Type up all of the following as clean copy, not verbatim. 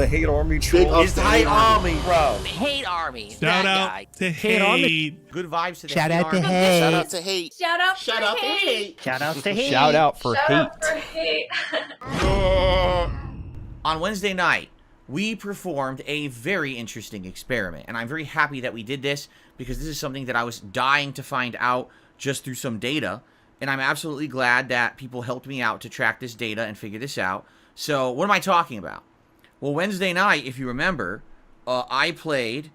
the hate army troll. It's the hate army, bro. Hate army. Shout out to hate. Good vibes to the Shout hate out to army. hate. Shout out to hate. Shout out Shout for out to hate. hate. Shout out to hate. Shout out for Shout hate. out for hate. On Wednesday night, we performed a very interesting experiment, and I'm very happy that we did this because this is something that I was dying to find out just through some data, and I'm absolutely glad that people helped me out to track this data and figure this out. So, what am I talking about? Well, Wednesday night, if you remember, I played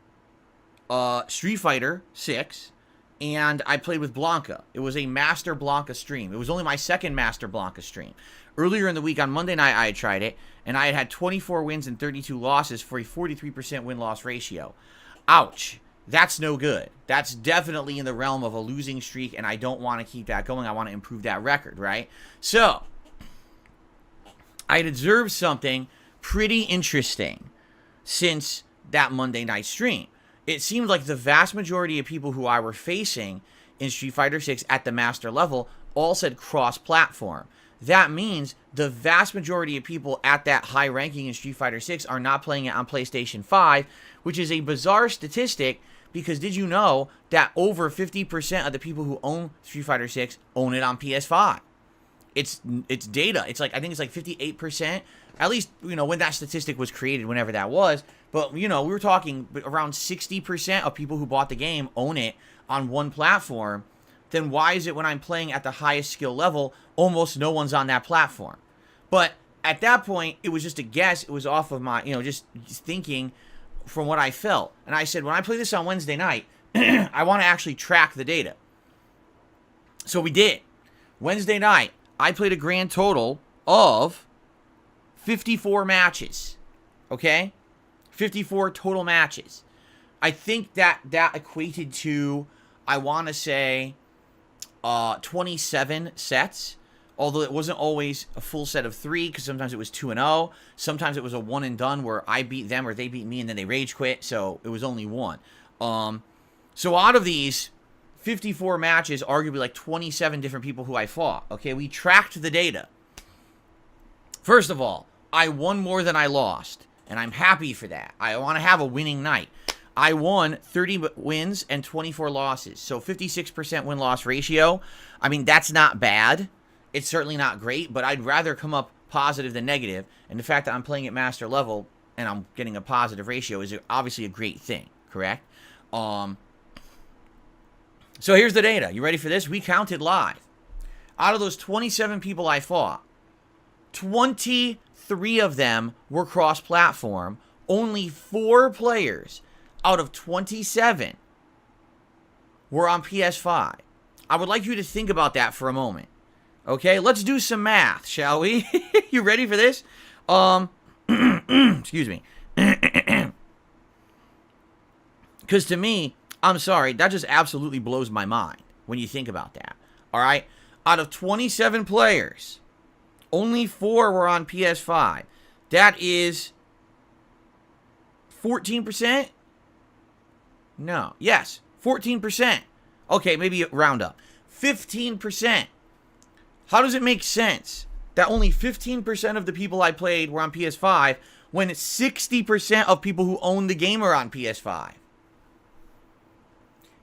Street Fighter 6, and I played with Blanca. It was a Master Blanca stream. It was only my second Master Blanca stream. Earlier in the week, on Monday night, I had tried it, and I had 24 wins and 32 losses for a 43% win-loss ratio. Ouch. That's no good. That's definitely in the realm of a losing streak, and I don't want to keep that going. I want to improve that record, right? So, I had observed something pretty interesting since that Monday night stream. It seemed like the vast majority of people who I were facing in Street Fighter 6 at the master level all said cross-platform. That means the vast majority of people at that high ranking in Street Fighter 6 are not playing it on PlayStation 5, which is a bizarre statistic because did you know that over 50% of the people who own Street Fighter 6 own it on PS5? It's data. It's like, I think it's like 58%. At least, you know, when that statistic was created, whenever that was. But, you know, we were talking around 60% of people who bought the game own it on one platform. Then why is it when I'm playing at the highest skill level, almost no one's on that platform? But at that point, it was just a guess. It was off of my, you know, just thinking from what I felt. And I said, when I play this on Wednesday night, I want to actually track the data. So we did. Wednesday night, I played a grand total of 54 matches. Okay? 54 total matches. I think that equated to, I want to say, 27 sets, although it wasn't always a full set of 3, because sometimes it was 2-0, sometimes it was a one and done where I beat them or they beat me and then they rage quit, so it was only one. So out of these 54 matches, arguably like 27 different people who I fought, okay, we tracked the data. First of all, I won more than I lost, and I'm happy for that. I want to have a winning night. I won 30 wins and 24 losses. So 56% win-loss ratio. I mean, that's not bad. It's certainly not great, but I'd rather come up positive than negative. And the fact that I'm playing at master level and I'm getting a positive ratio is obviously a great thing, correct? So here's the data. You ready for this? We counted live. Out of those 27 people I fought, 23 of them were cross-platform. Only 4 players out of 27 were on PS5. I would like you to think about that for a moment. Okay, let's do some math, shall we? You ready for this? Excuse me. Because to me, I'm sorry, that just absolutely blows my mind when you think about that. All right? Out of 27 players, only 4 were on PS5. That is 14%? No. Yes, 14%. Okay, maybe round up. 15%. How does it make sense that only 15% of the people I played were on PS5 when 60% of people who own the game are on PS5?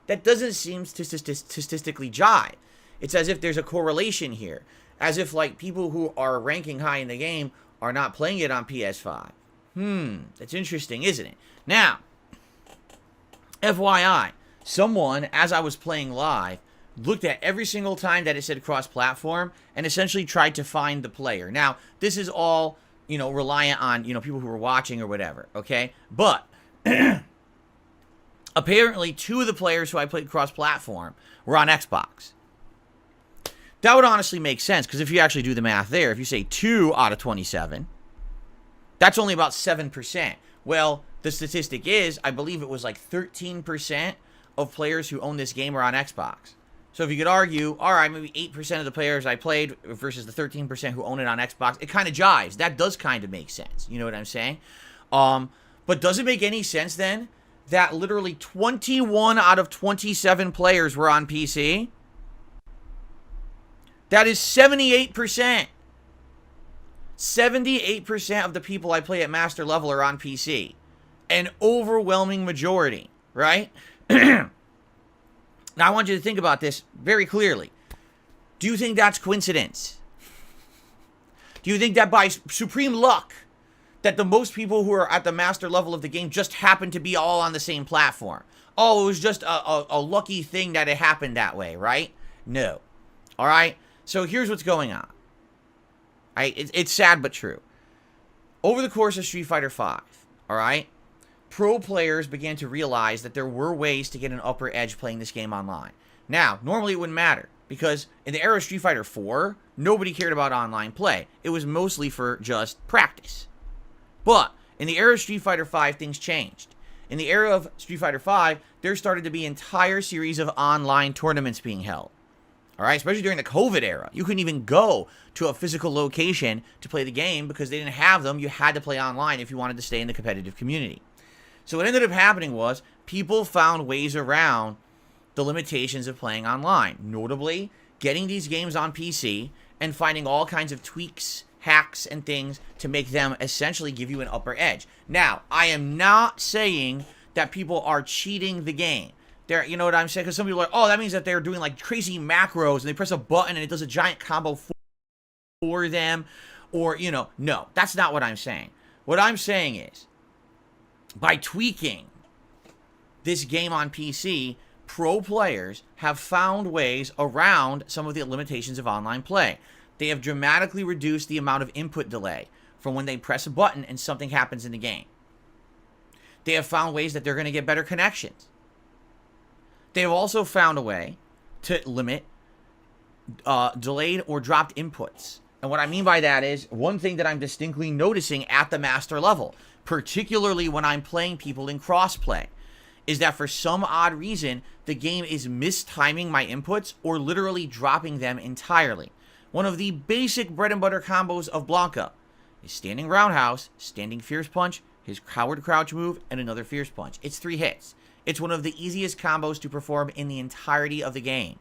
That doesn't seem statistically jive. It's as if there's a correlation here. As if, like, people who are ranking high in the game are not playing it on PS5. That's interesting, isn't it? Now, FYI, someone, as I was playing live, looked at every single time that it said cross-platform and essentially tried to find the player. Now, this is all, you know, reliant on, you know, people who were watching or whatever, okay? But apparently 2 of the players who I played cross-platform were on Xbox. That would honestly make sense, because if you actually do the math there, if you say 2 out of 27, that's only about 7%. Well, the statistic is, I believe it was like 13% of players who own this game are on Xbox. So if you could argue, all right, maybe 8% of the players I played versus the 13% who own it on Xbox, it kind of jives. That does kind of make sense. You know what I'm saying? But does it make any sense then that literally 21 out of 27 players were on PC? That is 78%. 78% of the people I play at master level are on PC. An overwhelming majority, right? Now, I want you to think about this very clearly. Do you think that's coincidence? Do you think that by supreme luck, that the most people who are at the master level of the game just happen to be all on the same platform? Oh, it was just a lucky thing that it happened that way, right? No. All right? So here's what's going on. It's sad but true. Over the course of Street Fighter V, all right, pro players began to realize that there were ways to get an upper edge playing this game online. Now, normally it wouldn't matter, because in the era of Street Fighter IV, nobody cared about online play. It was mostly for just practice. But in the era of Street Fighter V, things changed. In the era of Street Fighter V, there started to be an entire series of online tournaments being held. All right, especially during the COVID era. You couldn't even go to a physical location to play the game because they didn't have them. You had to play online if you wanted to stay in the competitive community. So what ended up happening was people found ways around the limitations of playing online. Notably, getting these games on PC and finding all kinds of tweaks, hacks, and things to make them essentially give you an upper edge. Now, I am not saying that people are cheating the game. You know what I'm saying? Because some people are like, oh, that means that they're doing like crazy macros and they press a button and it does a giant combo for them. Or, you know, no, that's not what I'm saying. What I'm saying is, by tweaking this game on PC, pro players have found ways around some of the limitations of online play. They have dramatically reduced the amount of input delay from when they press a button and something happens in the game. They have found ways that they're going to get better connections. They have also found a way to limit delayed or dropped inputs. And what I mean by that is, one thing that I'm distinctly noticing at the master level, particularly when I'm playing people in crossplay, is that for some odd reason, the game is mistiming my inputs or literally dropping them entirely. One of the basic bread and butter combos of Blanca is standing roundhouse, standing fierce punch, his coward crouch move, and another fierce punch. It's 3 hits. It's one of the easiest combos to perform in the entirety of the game.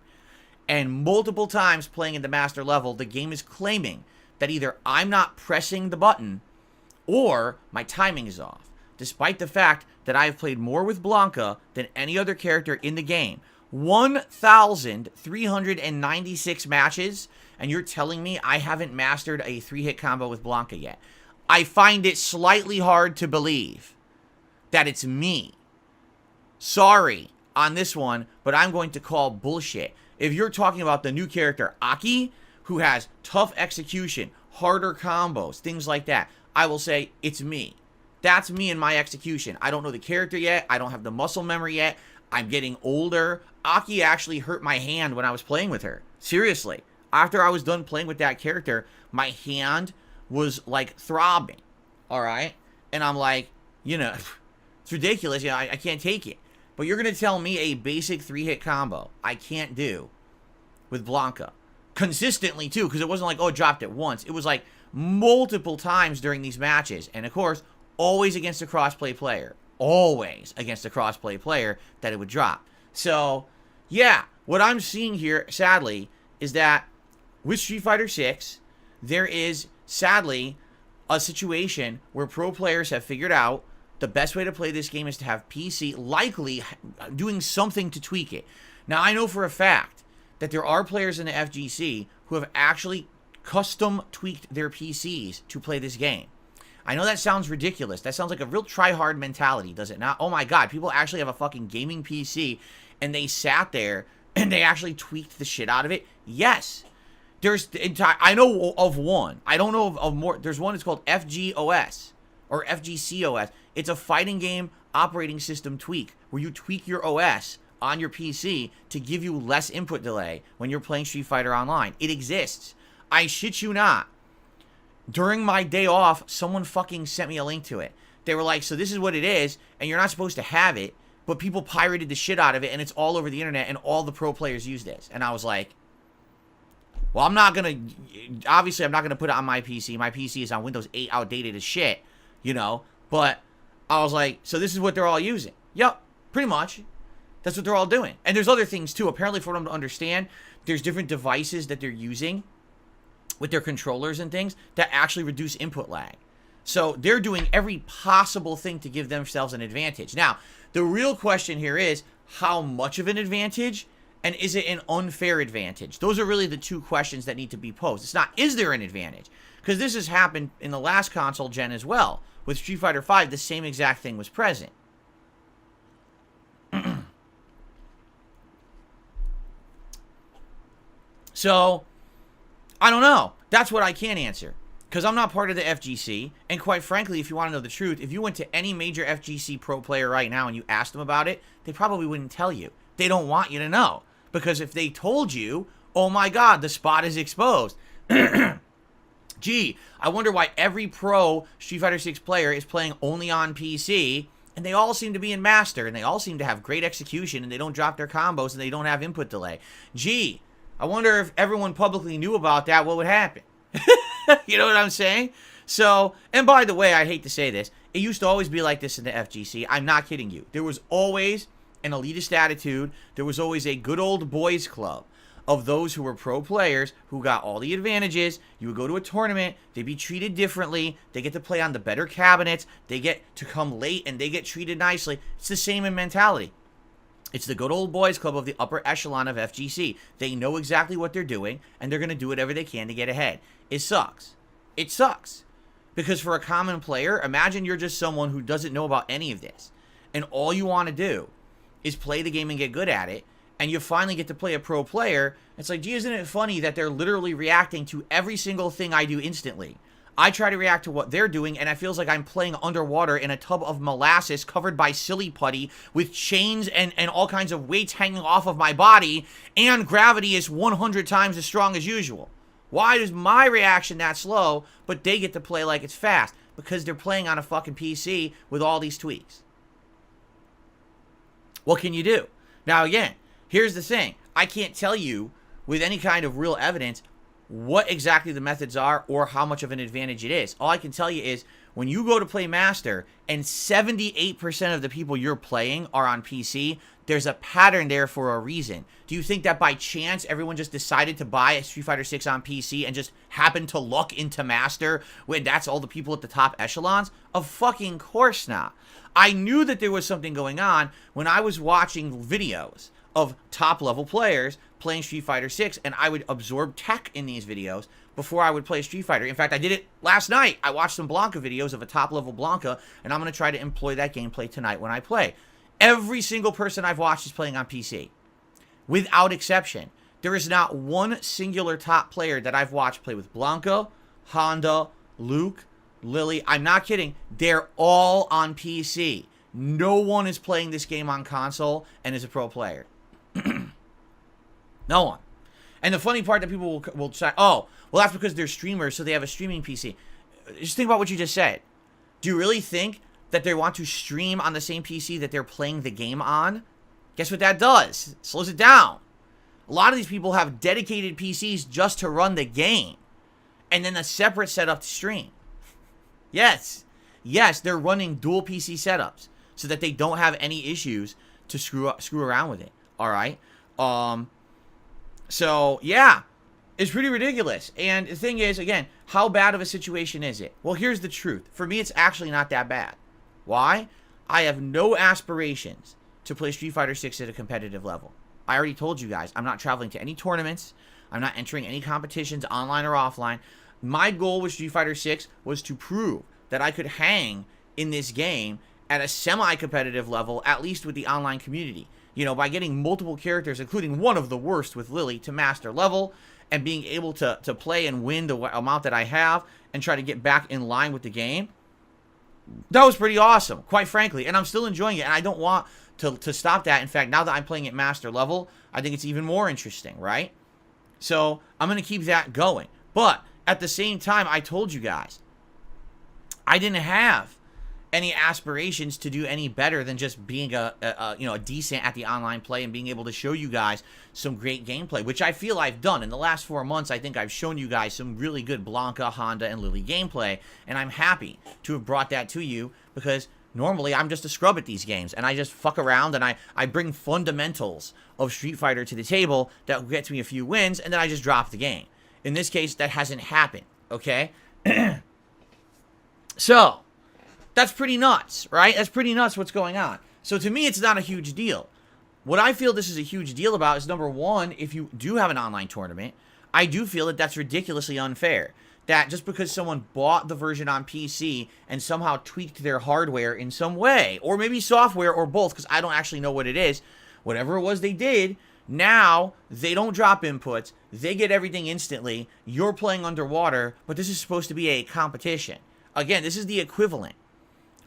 And multiple times playing at the master level, the game is claiming that either I'm not pressing the button or my timing is off, despite the fact that I have played more with Blanca than any other character in the game. 1,396 matches, and you're telling me I haven't mastered a 3-hit combo with Blanca yet. I find it slightly hard to believe that it's me. Sorry on this one, but I'm going to call bullshit. If you're talking about the new character Aki, who has tough execution, harder combos, things like that, I will say it's me. That's me and my execution. I don't know the character yet. I don't have the muscle memory yet. I'm getting older. Aki actually hurt my hand when I was playing with her. Seriously. After I was done playing with that character, my hand was like throbbing. All right? And I'm like, you know, it's ridiculous. You know, I can't take it. But you're going to tell me a basic 3-hit combo I can't do with Blanca. Consistently, too, because it wasn't like, oh, it dropped it once. It was like multiple times during these matches. And, of course, always against a crossplay player. Always against a crossplay player that it would drop. So, yeah, what I'm seeing here, sadly, is that with Street Fighter VI, there is, sadly, a situation where pro players have figured out the best way to play this game is to have PC likely doing something to tweak it. Now, I know for a fact that there are players in the FGC who have actually custom tweaked their PCs to play this game. I know that sounds ridiculous. That sounds like a real try-hard mentality, does it not? Oh my god, people actually have a fucking gaming PC and they sat there and they actually tweaked the shit out of it? Yes. There's I know of one. I don't know of more. There's one that's called FGOS or FGCOS. It's a fighting game operating system tweak where you tweak your OS on your PC to give you less input delay when you're playing Street Fighter Online. It exists. I shit you not. During my day off, someone fucking sent me a link to it. They were like, so this is what it is, and you're not supposed to have it, but people pirated the shit out of it, and it's all over the internet, and all the pro players use this. And I was like, well, obviously I'm not going to put it on my PC. My PC is on Windows 8, outdated as shit, you know, but I was like, so this is what they're all using. Yep, pretty much. That's what they're all doing. And there's other things, too. Apparently, for them to understand, there's different devices that they're using with their controllers and things that actually reduce input lag. So they're doing every possible thing to give themselves an advantage. Now, the real question here is how much of an advantage, and is it an unfair advantage? Those are really the two questions that need to be posed. It's not, is there an advantage? Because this has happened in the last console gen as well. With Street Fighter V, the same exact thing was present. So, I don't know. That's what I can't answer. Because I'm not part of the FGC. And quite frankly, if you want to know the truth, if you went to any major FGC pro player right now and you asked them about it, they probably wouldn't tell you. They don't want you to know. Because if they told you, oh my god, the spot is exposed. Gee, I wonder why every pro Street Fighter 6 player is playing only on PC, and they all seem to be in Master, and they all seem to have great execution, and they don't drop their combos, and they don't have input delay. Gee, I wonder if everyone publicly knew about that, what would happen? You know what I'm saying? So, and by the way, I hate to say this, it used to always be like this in the FGC. I'm not kidding you. There was always an elitist attitude. There was always a good old boys club of those who were pro players who got all the advantages. You would go to a tournament, they'd be treated differently, they get to play on the better cabinets, they get to come late, and they get treated nicely. It's the same in mentality. It's the good old boys club of the upper echelon of FGC. They know exactly what they're doing, and they're going to do whatever they can to get ahead. It sucks. It sucks. Because for a common player, imagine you're just someone who doesn't know about any of this, and all you want to do is play the game and get good at it, and you finally get to play a pro player. It's like, gee, isn't it funny that they're literally reacting to every single thing I do instantly? I try to react to what they're doing, and it feels like I'm playing underwater in a tub of molasses covered by silly putty with chains and all kinds of weights hanging off of my body, and gravity is 100 times as strong as usual. Why is my reaction that slow, but they get to play like it's fast? Because they're playing on a fucking PC with all these tweaks. What can you do? Now, again, here's the thing. I can't tell you with any kind of real evidence what exactly the methods are or how much of an advantage it is. All I can tell you is when you go to play Master and 78% of the people you're playing are on PC, there's a pattern there for a reason. Do you think that by chance everyone just decided to buy a Street Fighter 6 on PC and just happened to luck into Master when that's all the people at the top echelons? Of fucking course not. I knew that there was something going on when I was watching videos of top level players playing Street Fighter 6, and I would absorb tech in these videos before I would play Street Fighter. In fact, I did it last night. I watched some Blanca videos of a top level Blanca, and I'm going to try to employ that gameplay tonight when I play. Every single person I've watched is playing on PC. Without exception. There is not one singular top player that I've watched play with Blanca, Honda, Luke, Lily. I'm not kidding. They're all on PC. No one is playing this game on console and is a pro player. No one. And the funny part that people will say, oh, well, that's because they're streamers, so they have a streaming PC. Just think about what you just said. Do you really think that they want to stream on the same PC that they're playing the game on? Guess what that does? It slows it down. A lot of these people have dedicated PCs just to run the game, and then a separate setup to stream. Yes. Yes, they're running dual PC setups so that they don't have any issues to screw around with it. All right? So, yeah, it's pretty ridiculous. And the thing is, again, how bad of a situation is it? Well, here's the truth. For me, it's actually not that bad. Why? I have no aspirations to play Street Fighter 6 at a competitive level. I already told you guys, I'm not traveling to any tournaments. I'm not entering any competitions, online or offline. My goal with Street Fighter 6 was to prove that I could hang in this game at a semi-competitive level, at least with the online community. You know, by getting multiple characters, including one of the worst with Lily, to master level, and being able to play and win the amount that I have, and try to get back in line with the game. That was pretty awesome, quite frankly, and I'm still enjoying it, and I don't want to stop that. In fact, now that I'm playing at master level, I think it's even more interesting, right? So, I'm going to keep that going. But, at the same time, I told you guys, I didn't have any aspirations to do any better than just being a decent at the online play and being able to show you guys some great gameplay, which I feel I've done. In the last 4 months, I think I've shown you guys some really good Blanca, Honda, and Lily gameplay, and I'm happy to have brought that to you because normally I'm just a scrub at these games, and I just fuck around, and I bring fundamentals of Street Fighter to the table that gets me a few wins, and then I just drop the game. In this case, that hasn't happened, okay? So, that's pretty nuts, right? That's pretty nuts what's going on. So to me, it's not a huge deal. What I feel this is a huge deal about is, number one, if you do have an online tournament, I do feel that that's ridiculously unfair. That just because someone bought the version on PC and somehow tweaked their hardware in some way, or maybe software or both, because I don't actually know what it is, whatever it was they did, now they don't drop inputs, they get everything instantly, you're playing underwater, but this is supposed to be a competition. Again, this is the equivalent,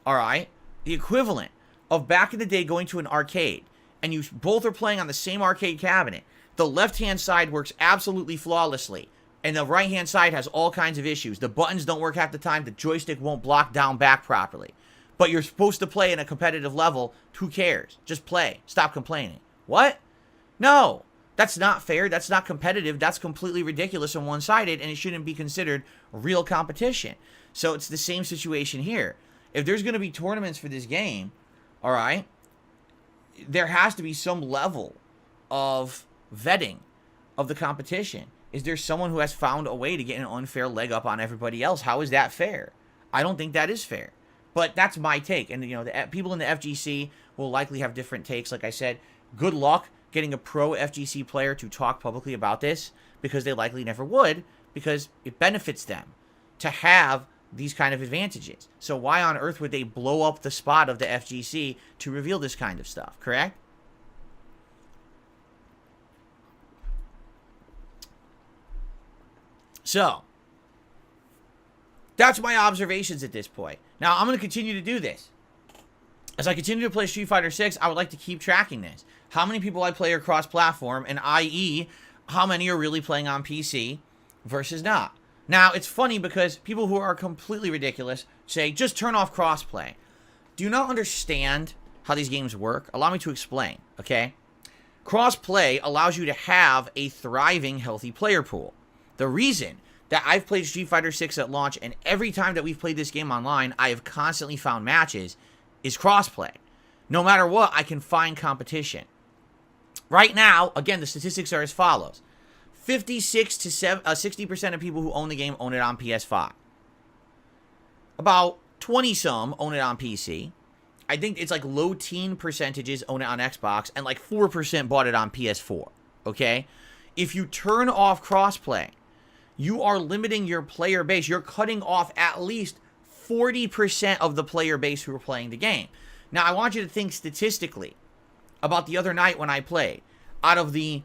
all right? The equivalent of back in the day going to an arcade, and you both are playing on the same arcade cabinet. The left-hand side works absolutely flawlessly, and the right-hand side has all kinds of issues. The buttons don't work half the time, the joystick won't block down back properly. But you're supposed to play in a competitive level, who cares? Just play, stop complaining. What? No, that's not fair, that's not competitive, that's completely ridiculous and one-sided, and it shouldn't be considered real competition. So it's the same situation here. If there's going to be tournaments for this game, all right, there has to be some level of vetting of the competition. Is there someone who has found a way to get an unfair leg up on everybody else? How is that fair? I don't think that is fair. But that's my take. And, you know, the people in the FGC will likely have different takes. Like I said, good luck getting a pro FGC player to talk publicly about this, because they likely never would, because it benefits them to have these kind of advantages. So why on earth would they blow up the spot of the FGC to reveal this kind of stuff, correct? So, that's my observations at this point. Now, I'm going to continue to do this. As I continue to play Street Fighter 6, I would like to keep tracking this. How many people I play are cross-platform, and i.e., how many are really playing on PC versus not. Now, it's funny because people who are completely ridiculous say, just turn off crossplay. Do you not understand how these games work? Allow me to explain, okay? Crossplay allows you to have a thriving, healthy player pool. The reason that I've played Street Fighter 6 at launch, and every time that we've played this game online, I have constantly found matches, is crossplay. No matter what, I can find competition. Right now, again, the statistics are as follows. 56 to 60% of people who own the game own it on PS5. About 20-some own it on PC. I think it's like low teen percentages own it on Xbox, and like 4% bought it on PS4, okay? If you turn off crossplay, you are limiting your player base. You're cutting off at least 40% of the player base who are playing the game. Now, I want you to think statistically about the other night when I played. Out of the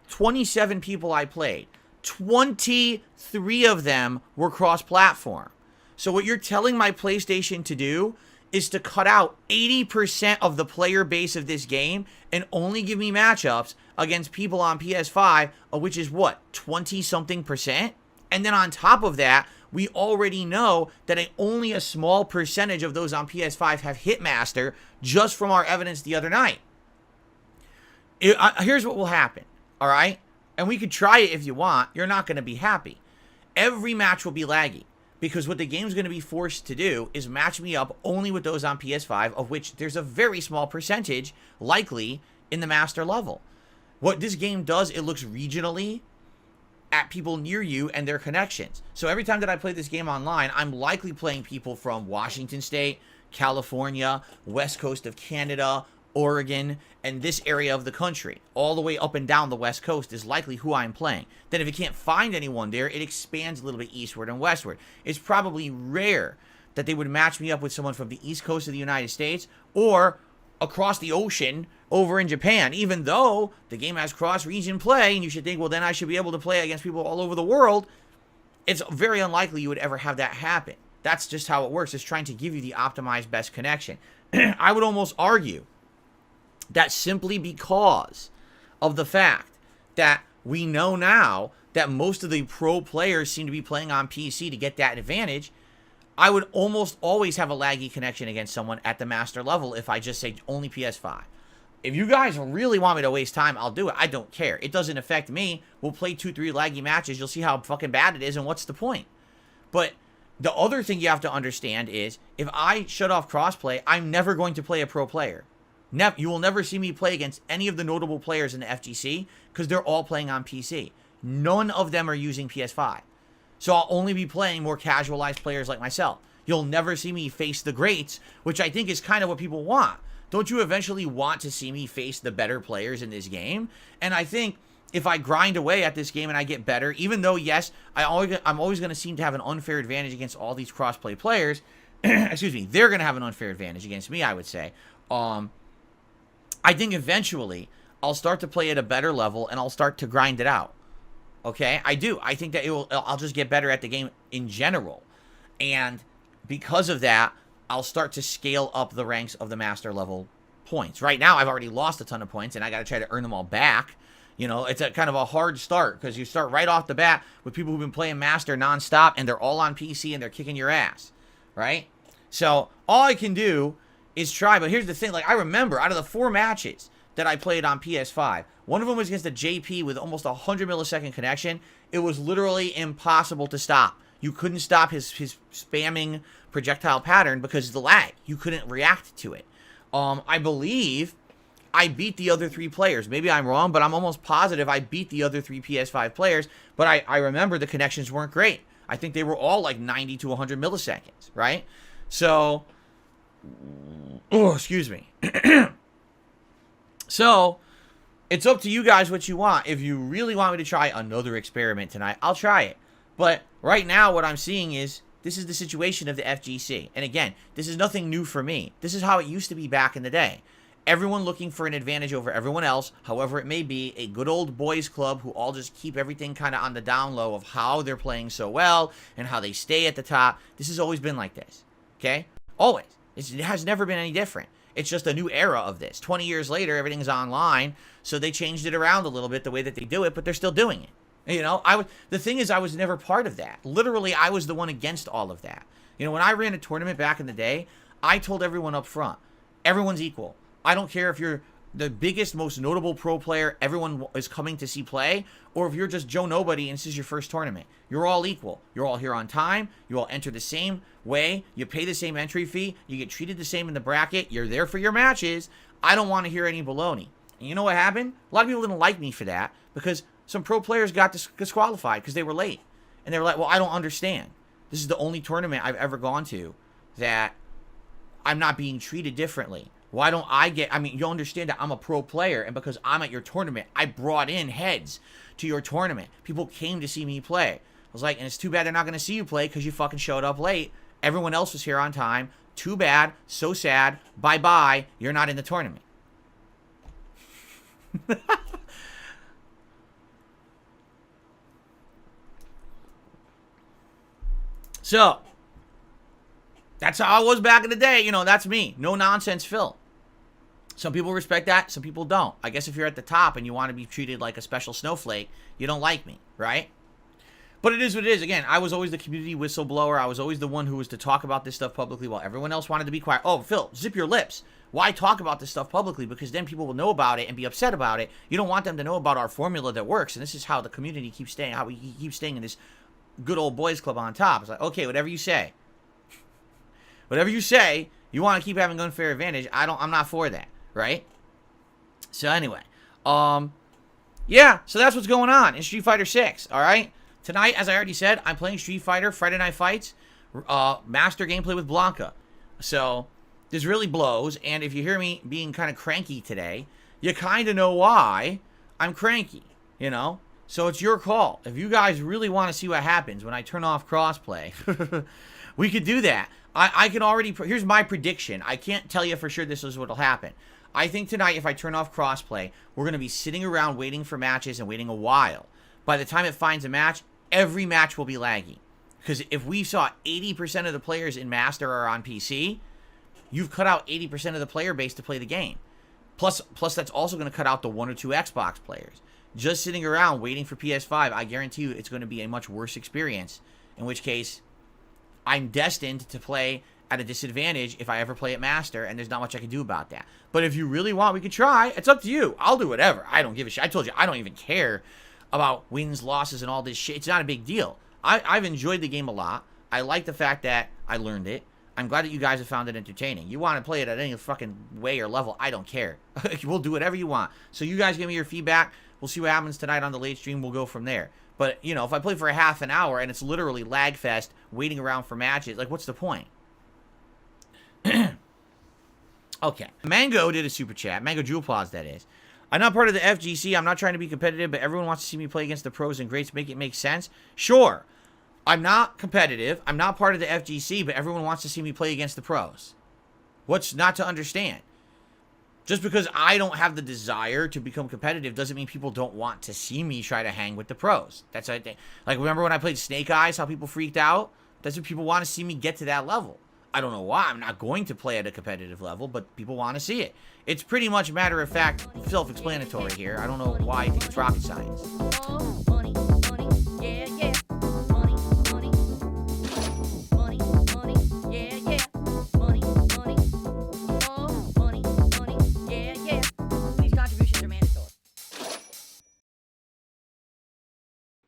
27 people I played, 23 of them were cross-platform. So what you're telling my PlayStation to do is to cut out 80% of the player base of this game and only give me matchups against people on PS5, which is what, 20-something percent? And then on top of that, we already know that only a small percentage of those on PS5 have Hitmaster, just from our evidence the other night. Here's what will happen, all right? And we could try it if you want. You're not going to be happy. Every match will be laggy, because what the game's going to be forced to do is match me up only with those on PS5, of which there's a very small percentage likely in the master level. What this game does, it looks regionally at people near you and their connections. So every time that I play this game online, I'm likely playing people from Washington State, California, West Coast of Canada, Oregon, and this area of the country. All the way up and down the West Coast is likely who I'm playing. Then if it can't find anyone there, it expands a little bit eastward and westward. It's probably rare that they would match me up with someone from the East Coast of the United States or across the ocean over in Japan, even though the game has cross-region play, and you should think, well, then I should be able to play against people all over the world. It's very unlikely you would ever have that happen. That's just how it works. It's trying to give you the optimized best connection. I would almost argue that simply because of the fact that we know now that most of the pro players seem to be playing on PC to get that advantage, I would almost always have a laggy connection against someone at the master level if I just say only PS5. If you guys really want me to waste time, I'll do it. I don't care. It doesn't affect me. We'll play 2-3 laggy matches. You'll see how fucking bad it is, and what's the point? But the other thing you have to understand is, if I shut off crossplay, I'm never going to play a pro player. You will never see me play against any of the notable players in the FGC, because they're all playing on PC. None of them are using PS5. So I'll only be playing more casualized players like myself. You'll never see me face the greats, which I think is kind of what people want. Don't you eventually want to see me face the better players in this game? And I think if I grind away at this game and I get better, even though, yes, I'm always going to seem to have an unfair advantage against all these crossplay players. Excuse me, they're going to have an unfair advantage against me, I would say. I think eventually I'll start to play at a better level and I'll start to grind it out. Okay, I do. I think that I'll just get better at the game in general. And because of that, I'll start to scale up the ranks of the master level points. Right now, I've already lost a ton of points, and I got to try to earn them all back. You know, it's a kind of a hard start, because you start right off the bat with people who've been playing master nonstop, and they're all on PC, and they're kicking your ass, right? So all I can do is try. But here's the thing. Like, I remember, out of the 4 matches that I played on PS5, one of them was against a JP with almost 100 millisecond connection. It was literally impossible to stop. You couldn't stop his spamming projectile pattern because of the lag. You couldn't react to it. I believe I beat the other 3 players. Maybe I'm wrong, but I'm almost positive I beat the other 3 PS5 players. But I remember the connections weren't great. I think they were all like 90 to 100 milliseconds, right? So, oh, excuse me. So, it's up to you guys what you want. If you really want me to try another experiment tonight, I'll try it. But right now, what I'm seeing is this is the situation of the FGC. And again, this is nothing new for me. This is how it used to be back in the day. Everyone looking for an advantage over everyone else, however it may be, a good old boys club who all just keep everything kind of on the down low of how they're playing so well and how they stay at the top. This has always been like this, okay? Always. It has never been any different. It's just a new era of this. 20 years later, everything's online, so they changed it around a little bit the way that they do it, but they're still doing it. You know, the thing is, I was never part of that. Literally, I was the one against all of that. You know, when I ran a tournament back in the day, I told everyone up front, everyone's equal. I don't care if you're the biggest, most notable pro player everyone is coming to see play, or if you're just Joe Nobody and this is your first tournament. You're all equal. You're all here on time. You all enter the same way. You pay the same entry fee. You get treated the same in the bracket. You're there for your matches. I don't want to hear any baloney. And you know what happened? A lot of people didn't like me for that because some pro players got disqualified because they were late. And they were like, well, I don't understand. This is the only tournament I've ever gone to that I'm not being treated differently. Why don't I get, I mean, you understand that I'm a pro player, and because I'm at your tournament, I brought in heads to your tournament. People came to see me play. I was like, and it's too bad they're not going to see you play because you fucking showed up late. Everyone else was here on time. Too bad. So sad. Bye-bye. You're not in the tournament. So, that's how I was back in the day. You know, that's me. No nonsense Phil. Some people respect that. Some people don't. I guess if you're at the top and you want to be treated like a special snowflake, you don't like me, right? But it is what it is. Again, I was always the community whistleblower. I was always the one who was to talk about this stuff publicly while everyone else wanted to be quiet. Oh, Phil, zip your lips. Why talk about this stuff publicly? Because then people will know about it and be upset about it. You don't want them to know about our formula that works. And this is how the community keeps staying, how we keep staying in this good old boys club on top. It's like, okay, whatever you say. Whatever you say, you want to keep having unfair advantage. I'm not for that, right? So anyway, yeah, so that's what's going on in Street Fighter 6, all right? Tonight, as I already said, I'm playing Street Fighter Friday Night Fights, master gameplay with Blanca. So this really blows, and if you hear me being kind of cranky today, you kind of know why I'm cranky, you know? So it's your call. If you guys really want to see what happens when I turn off crossplay, we could do that. I can already, here's my prediction. I can't tell you for sure this is what will happen. I think tonight, if I turn off crossplay, we're going to be sitting around waiting for matches and waiting a while. By the time it finds a match, every match will be laggy. Because if we saw 80% of the players in Master are on PC, you've cut out 80% of the player base to play the game. Plus that's also going to cut out the 1 or 2 Xbox players. Just sitting around waiting for PS5, I guarantee you it's going to be a much worse experience. In which case, I'm destined to play at a disadvantage if I ever play at Master, and there's not much I can do about that. But if you really want, we could try. It's up to you. I'll do whatever. I don't give a shit. I told you, I don't even care about wins, losses, and all this shit. It's not a big deal. I've enjoyed the game a lot. I like the fact that I learned it. I'm glad that you guys have found it entertaining. You want to play it at any fucking way or level, I don't care. We'll do whatever you want. So you guys give me your feedback. We'll see what happens tonight on the late stream. We'll go from there. But, you know, if I play for a half an hour and it's literally lag fest, waiting around for matches, like, what's the point? Okay. Mango did a super chat. Mango Jewel Paws, that is. I'm not part of the FGC. I'm not trying to be competitive, but everyone wants to see me play against the pros and greats. Make it make sense. Sure. I'm not competitive. I'm not part of the FGC, but everyone wants to see me play against the pros. What's not to understand? Just because I don't have the desire to become competitive doesn't mean people don't want to see me try to hang with the pros. That's what I think. Like, remember when I played Snake Eyes, how people freaked out? That's what people want to see me get to that level. I don't know why. I'm not going to play at a competitive level, but people want to see it. It's pretty much matter of fact, self-explanatory here. I don't know why I think it's rocket science.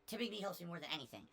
Typically helps me more than anything.